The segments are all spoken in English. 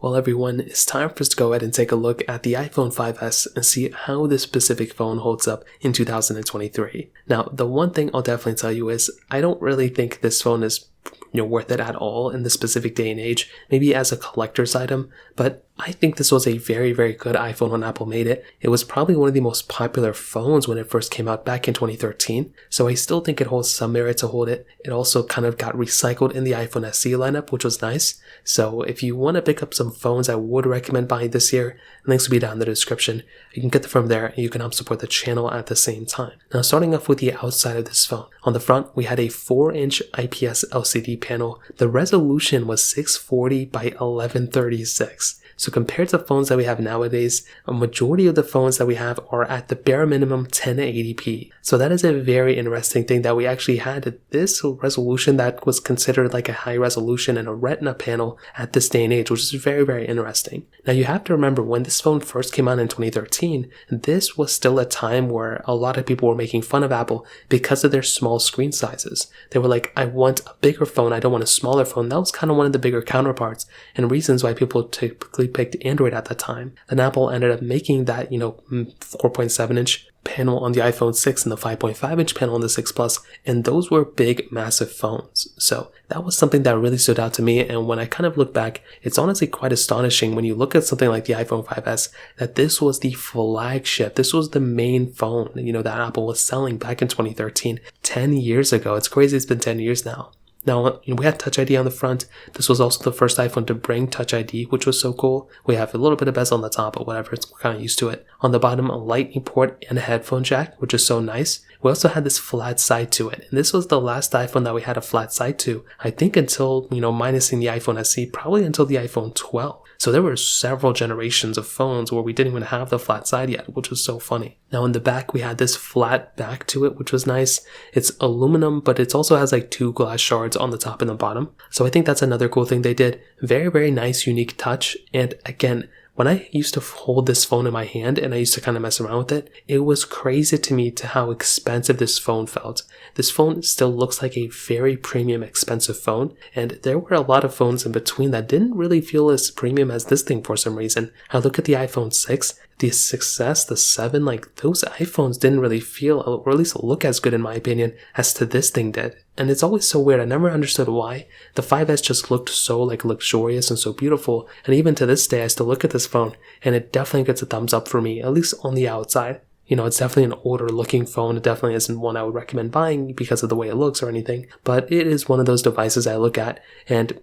Well, everyone, it's time for us to go ahead and take a look at the iPhone 5S and see how this specific phone holds up in 2023. Now, the one thing I'll definitely tell you is I don't really think this phone is worth it at all in this specific day and age, maybe as a collector's item, but I think this was a very, very good iPhone when Apple made it. It was probably one of the most popular phones when it first came out back in 2013, so I still think it holds some merit to hold it. It also kind of got recycled in the iPhone SE lineup, which was nice. So if you want to pick up some phones I would recommend buying this year, links will be down in the description. You can get them from there and you can help support the channel at the same time. Now, starting off with the outside of this phone. On the front, we had a 4-inch IPS LCD panel. The resolution was 640 by 1136. So compared to phones that we have nowadays, a majority of the phones that we have are at the bare minimum 1080p. So that is a very interesting thing that we actually had this resolution that was considered like a high resolution and a retina panel at this day and age, which is very, very interesting. Now you have to remember when this phone first came out in 2013, this was still a time where a lot of people were making fun of Apple because of their small screen sizes. They were like, I want a bigger phone, I don't want a smaller phone. That was kind of one of the bigger counterparts and reasons why people typically picked Android at that time. Then Apple ended up making that, 4.7-inch panel on the iPhone 6 and the 5.5-inch panel on the 6 Plus, and those were big, massive phones. So that was something that really stood out to me, and when I kind of look back, it's honestly quite astonishing when you look at something like the iPhone 5S that this was the flagship, this was the main phone, that Apple was selling back in 2013, 10 years ago. It's crazy it's been 10 years now. Now, we had Touch ID on the front. This was also the first iPhone to bring Touch ID, which was so cool. We have a little bit of bezel on the top, but whatever, we're kind of used to it. On the bottom, a lightning port and a headphone jack, which is so nice. We also had this flat side to it, and this was the last iPhone that we had a flat side to, I think until, minusing the iPhone SE, probably until the iPhone 12. So there were several generations of phones where we didn't even have the flat side yet, which was so funny. Now in the back, we had this flat back to it, which was nice. It's aluminum, but it also has like 2 glass shards on the top and the bottom. So I think that's another cool thing they did. Very, very nice, unique touch. And again, when I used to hold this phone in my hand and I used to kind of mess around with it, it was crazy to me to how expensive this phone felt. This phone still looks like a very premium, expensive phone, and there were a lot of phones in between that didn't really feel as premium as this thing for some reason. I look at the iPhone 6, the 6S, the 7, like those iPhones didn't really feel, or at least look as good in my opinion, as to this thing did. And it's always so weird. I never understood why. The 5S just looked so like luxurious and so beautiful. And even to this day, I still look at this phone and it definitely gets a thumbs up for me, at least on the outside. It's definitely an older looking phone. It definitely isn't one I would recommend buying because of the way it looks or anything, but it is one of those devices I look at and,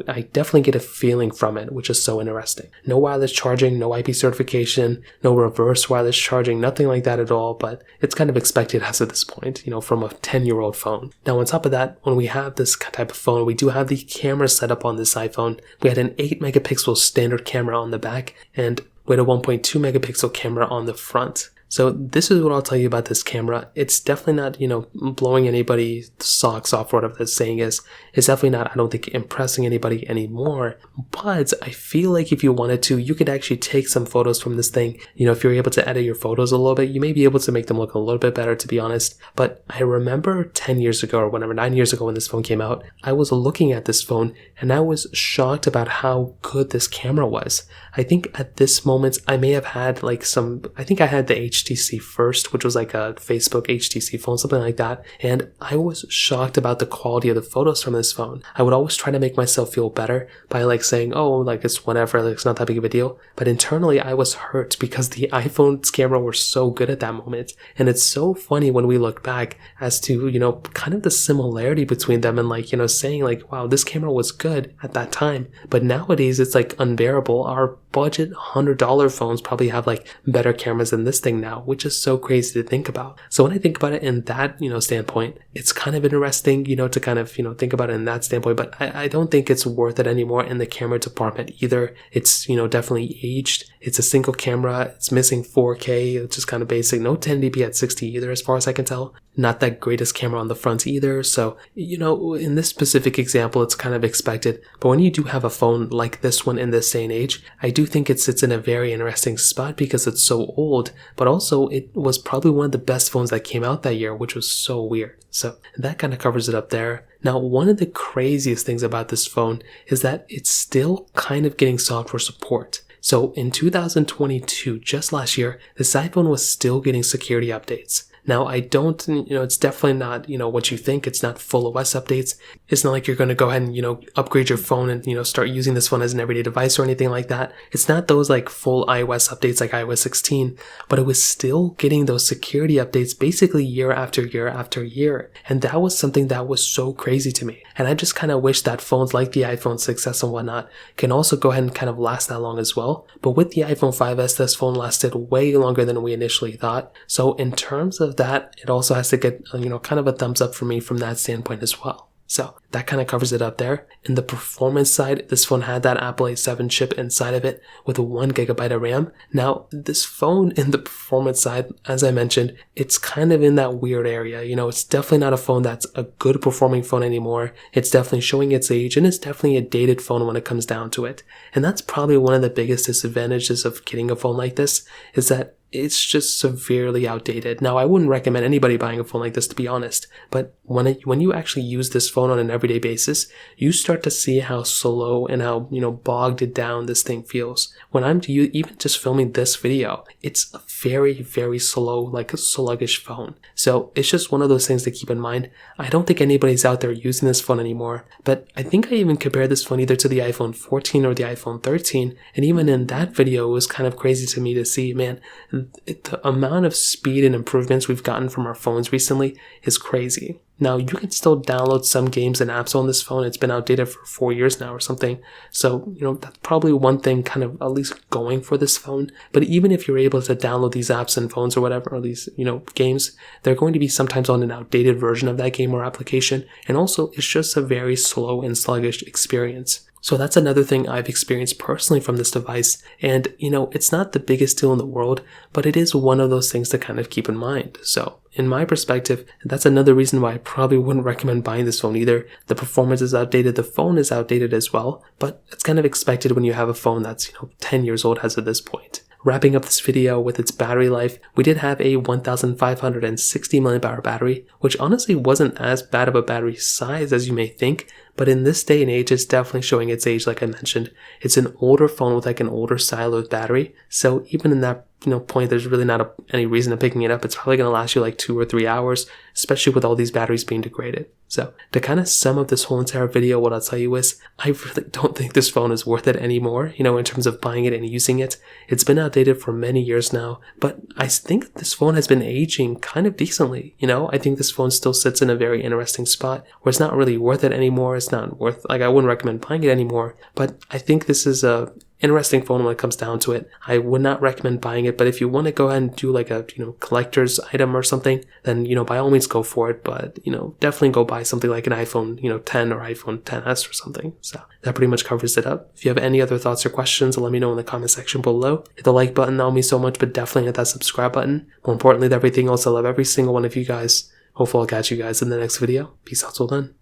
I definitely get a feeling from it, which is so interesting. No wireless charging, no IP certification, no reverse wireless charging, nothing like that at all, but it's kind of expected as of this point, from a 10-year-old phone. Now, on top of that, when we have this type of phone, we do have the camera set up on this iPhone. We had an 8 megapixel standard camera on the back and we had a 1.2 megapixel camera on the front. So this is what I'll tell you about this camera. It's definitely not, blowing anybody's socks off, or whatever the saying is. It's definitely not, I don't think, impressing anybody anymore. But I feel like if you wanted to, you could actually take some photos from this thing. If you're able to edit your photos a little bit, you may be able to make them look a little bit better, to be honest. But I remember 10 years ago, or whenever, 9 years ago when this phone came out, I was looking at this phone and I was shocked about how good this camera was. I think at this moment, I may have had I think I had the HTC first, which was like a Facebook HTC phone, something like that. And I was shocked about the quality of the photos from this phone. I would always try to make myself feel better by saying, it's whatever, it's not that big of a deal. But internally, I was hurt because the iPhone's camera were so good at that moment. And it's so funny when we look back as to, kind of the similarity between them and saying wow, this camera was good at that time. But nowadays, it's unbearable. Our budget $100 phones probably have better cameras than this thing now, which is so crazy to think about. So when I think about it in that, standpoint, it's kind of interesting, to kind of, think about it in that standpoint, but I don't think it's worth it anymore in the camera department either. It's, definitely aged. It's a single camera. It's missing 4K, which is kind of basic. No 1080p at 60 either, as far as I can tell. not that greatest camera on the front either. So, in this specific example, it's kind of expected. But when you do have a phone like this one in this day and age, I do think it sits in a very interesting spot because it's so old, but also it was probably one of the best phones that came out that year, which was so weird. So that kind of covers it up there. Now, one of the craziest things about this phone is that it's still kind of getting software support. So in 2022, just last year, this iPhone was still getting security updates. Now, I don't, it's definitely not, what you think. It's not full OS updates. It's not like you're going to go ahead and, upgrade your phone and, start using this phone as an everyday device or anything like that. It's not those like full iOS updates like iOS 16, but it was still getting those security updates basically year after year after year. And that was something that was so crazy to me. And I just kind of wish that phones like the iPhone 6s and whatnot can also go ahead and kind of last that long as well. But with the iPhone 5s, this phone lasted way longer than we initially thought. So in terms of that, it also has to get, kind of a thumbs up for me from that standpoint as well. So that kind of covers it up there. In the performance side, this phone had that Apple A7 chip inside of it with a 1GB of RAM. Now, this phone in the performance side, as I mentioned, it's kind of in that weird area. It's definitely not a phone that's a good performing phone anymore. It's definitely showing its age, and it's definitely a dated phone when it comes down to it. And that's probably one of the biggest disadvantages of getting a phone like this, is that it's just severely outdated. Now, I wouldn't recommend anybody buying a phone like this, to be honest, but when you actually use this phone on an everyday basis, you start to see how slow and how, bogged down this thing feels. When I'm even just filming this video, it's a very, very slow, like a sluggish phone. So it's just one of those things to keep in mind. I don't think anybody's out there using this phone anymore, but I think I even compared this phone either to the iPhone 14 or the iPhone 13, and even in that video, it was kind of crazy to me to see, man, the amount of speed and improvements we've gotten from our phones recently is crazy. Now, you can still download some games and apps on this phone. It's been outdated for 4 years now or something. So, that's probably one thing kind of at least going for this phone. But even if you're able to download these apps and phones or whatever, or these, games, they're going to be sometimes on an outdated version of that game or application. And also, it's just a very slow and sluggish experience. So that's another thing I've experienced personally from this device. And, it's not the biggest deal in the world, but it is one of those things to kind of keep in mind. So in my perspective, that's another reason why I probably wouldn't recommend buying this phone either. The performance is outdated. The phone is outdated as well, but it's kind of expected when you have a phone that's, 10 years old as of this point. Wrapping up this video with its battery life, we did have a 1560 mAh battery, which honestly wasn't as bad of a battery size as you may think, but in this day and age, it's definitely showing its age like I mentioned. It's an older phone with like an older style of battery, so even in that point, there's really not any reason to picking it up. It's probably going to last you like 2 or 3 hours, especially with all these batteries being degraded. So to kind of sum up this whole entire video, what I'll tell you is I really don't think this phone is worth it anymore, in terms of buying it and using it. It's been outdated for many years now, but I think this phone has been aging kind of decently. I think this phone still sits in a very interesting spot where it's not really worth it anymore. It's not worth, I wouldn't recommend buying it anymore, but I think this is a interesting phone when it comes down to it. I would not recommend buying it, but if you want to go ahead and do like a, collector's item or something, then, by all means go for it, but, definitely go buy something like an iPhone, 10 or iPhone 10s or something. So that pretty much covers it up. If you have any other thoughts or questions, let me know in the comment section below. Hit the like button, that will mean so much, but definitely hit that subscribe button. More importantly than everything else, I love every single one of you guys. Hopefully I'll catch you guys in the next video. Peace out till then.